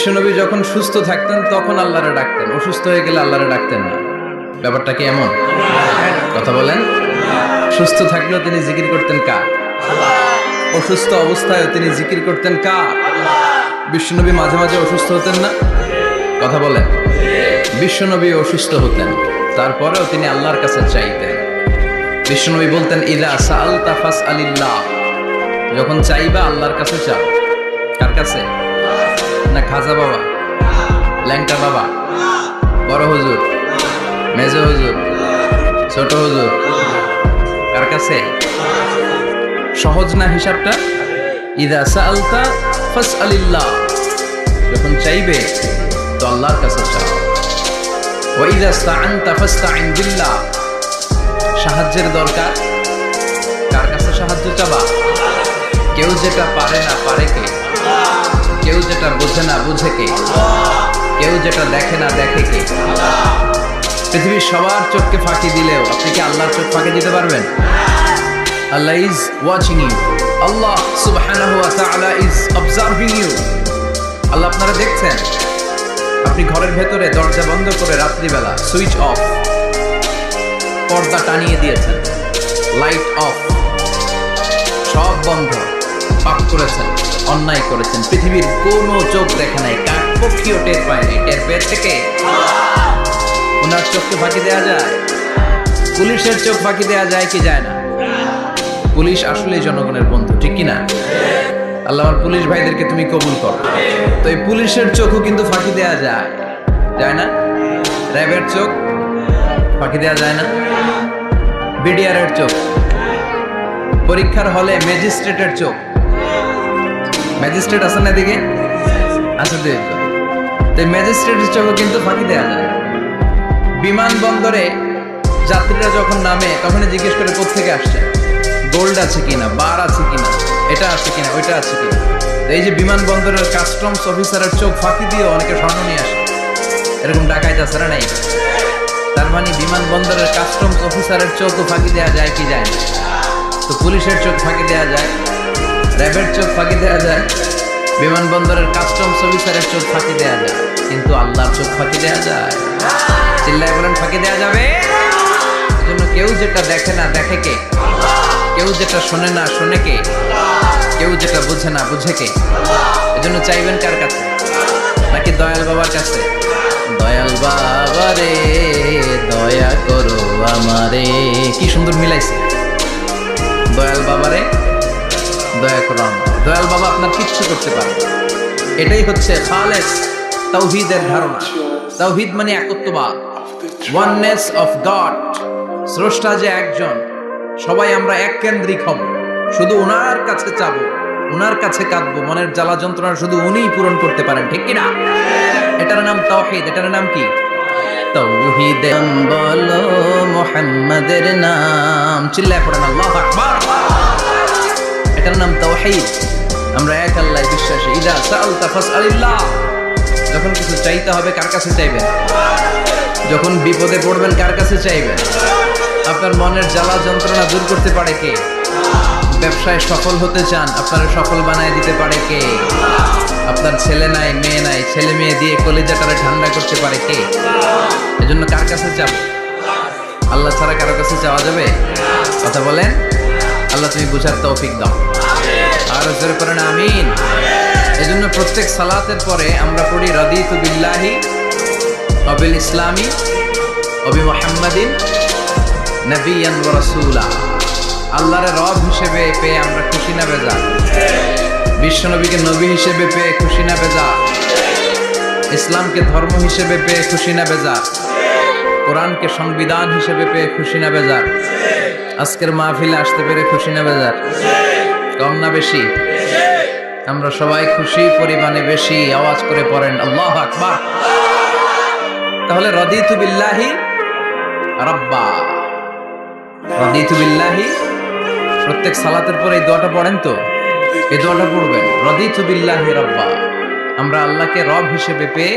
বিশ্বনবী যখন সুস্থ থাকতেন তখন আল্লাহরে ডাকতেন, অসুস্থ হয়ে গেলে আল্লাহরে ডাকতেন না। ব্যাপারটা কি এমন? কথা বলেন। সুস্থ থাকলেও তিনি জিকির করতেন কার? অসুস্থ অবস্থায়ও তিনি জিকির করতেন কার? বিশ্বনবী মাঝে মাঝে অসুস্থ হতেন না? কথা বলেন। বিশ্বনবী অসুস্থ হতেন, তারপরেও তিনি আল্লাহর কাছে চাইতেন। বিশ্বনবী বলতেন, ইযা সাআলতা ফাসআলিল্লাহ, যখন চাইবা আল্লাহর কাছে চাও। কার কাছে? না খাজা বাবা, ল্যাংটা বাবা, বড় হুজুর, মেজ হুজুর, ছোট হুজুর? কার কাছে? সহজ না হিসাবটা? ইযা সাআলতা ফাসআলিল্লাহ, যখন চাইবে তো আল্লাহর কাছে চাও। ওয়া ইযা ইসতাআনতা ফাসতাইন বিল্লাহ, সাহায্যের দরকার কার কাছে সাহায্য চাবা? কেউ যেটা পারে না পারে কে? কেউ যেটা বোঝে না বুঝে কে? কেউ যেটা দেখে না দেখে কে? পৃথিবীর সবার চোখকে ফাঁকি দিলেও আপনি কি আল্লাহর চোখ ফাঁকি দিতে পারবেন? আল্লাহ ইজ ওয়াচিং ইউ, আল্লাহ সুবহানাহু ওয়া তাআলা ইজ অবজার্ভিং ইউ। আল্লাহ আপনারা দেখছেন। আপনি ঘরের ভেতরে দরজা বন্ধ করে রাত্রিবেলা সুইচ অফ, পর্দা টানিয়ে দিয়েছেন, লাইট অফ, সব বন্ধ, পাপ করেছেন, অন্যায় করেছেন, পৃথিবীর কোনো চোখ দেখে নাই, কাকপক্ষীও টের পায় নাই। টের পেয়ে থেকে ওনার চোখকে ফাঁকি দেওয়া যায়? পুলিশের চোখ ফাঁকি দেওয়া যায় কি যায় না? পুলিশ আসলেই জনগণের বন্ধু, ঠিক কিনা? আল্লাহ আমার পুলিশ ভাইদেরকে তুমি কবুল করো। তো এই পুলিশের চোখও কিন্তু ফাঁকি দেওয়া যায়, যায় না? র্যাবের চোখ ফাঁকি দেওয়া যায় না? বিডিআরের চোখ, পরীক্ষার হলে ম্যাজিস্ট্রেটের চোখ, ম্যাজিস্ট্রেট আছে না এদিকে? আছে তো ম্যাজিস্ট্রেটের চোখও কিন্তু ফাঁকি দেওয়া যায়। বিমানবন্দরে যাত্রীরা যখন নামে তখনই জিজ্ঞেস করে কোত্থেকে আসছে, গোল্ড আছে কিনা, বার আছে কিনা, এটা আছে কিনা, ওইটা আছে কিনা। এই যে বিমানবন্দরের কাস্টমস অফিসারের চোখ ফাঁকি দিয়ে অনেকে স্বর্ণ নিয়ে আসে, এরকম ডাকাইত আছে না? নাই। তার মানে বিমানবন্দরের কাস্টমস অফিসারের চোখও ফাঁকি দেওয়া যায় কি যায় না? তো পুলিশের চোখ ফাঁকি দেওয়া যায়, র্যাবের চোখ ফাঁকি দেওয়া যায়, বিমানবন্দরের কাস্টমস অফিসারের চোখ ফাঁকি দেওয়া যায়, কিন্তু আল্লাহর চোখ ফাঁকি দেওয়া যায়? চিল্লায় বলেন, ফাঁকি দেওয়া যাবে? এজন্য কেউ যেটা দেখে না দেখে কে? কেউ যেটা শোনে না শোনে কে? কেউ যেটা বুঝে না বুঝে কে? এজন্য চাইবেন কার কাছে? নাকি দয়াল বাবার কাছে? দয়াল বাবা রে দয়া করো আমারে। কি সুন্দর মিলাইছে, দয়াল বাবারে দয়া করো আমার। দয়াল বাবা আপনার কিচ্ছু করতে পারে। এটাই হচ্ছে খালেস তাওহীদের ধারণা। তাওহীদ মানে একত্ববাদ, ওয়াননেস অফ গড। স্রষ্টা যে একজন, সবাই আমরা এক কেন্দ্রিক হব, শুধু ওনার কাছে চাবো, ওনার কাছে কাঁদবো, মনের জ্বালা যন্ত্রণা শুধু উনিই পূরণ করতে পারেন, ঠিক কিনা? এটার নাম তাওহীদ। এটার নাম কি? তাওহীদ। বলো মুহাম্মাদের নাম, চিল্লায় পড়েন আল্লাহু আকবার। এটার নাম তাওহীদ। আমরা এক আল্লাহয় বিশ্বাসী। ইযা সাআলতা ফাসআলিল্লাহ, যখন কিছু চাইতে হবে কার কাছে চাইবেন? যখন বিপদে পড়বেন কার কাছে চাইবেন? আপনার মনের জ্বালা যন্ত্রণা দূর করতে পারে কে? ব্যবসায় সফল হতে চান, আপনারা সফল বানায় দিতে পারে কে? আপনার ছেলে নাই মেয়ে নাই, ছেলে মেয়ে দিয়ে কলিজাটারে ঠান্ডা করতে পারে কে? এজন্য কার কাছে যাব? আল্লাহ ছাড়া কারো কাছে যাওয়া যাবে? কথা বলেন। আল্লাহ তুমি বুঝার তৌফিক দাও, আর জোরে করেন আমিন। এজন্য প্রত্যেক সালাতের পরে আমরা পড়ি রাদিতু বিল্লাহি ওয়া বিল ইসলামি ওয়া বি মুহাম্মাদিন নবিয়্যান ওয়া রাসূলা। আল্লাহর রব হিসেবে পেয়ে আমরা খুশি না বেজার? বিশ্বনবীকে নবী হিসেবে পেয়ে খুশি না বেজার? ইসলামকে ধর্ম হিসেবে পেয়ে খুশি না বেজার? কোরআনকে সংবিধান হিসেবে পেয়ে খুশি না বেজার? আজকের মাহফিলে আসতে পেরে খুশি না বেজার? কম না বেশি? আমরা সবাই খুশি, পরিমাণে বেশি। আওয়াজ করে পড়েন আল্লাহু আকবার। তাহলে রাদিতু বিল্লাহি রাব্বা, রাদিতু বিল্লাহি। প্রত্যেক সালাতের পরে এই দোয়াটা পড়েন তো, এই দোয়াটা পড়বেন, রাদিতু বিল্লাহি রাব্বা। আমরা আল্লাহকে রব হিসেবে পেয়ে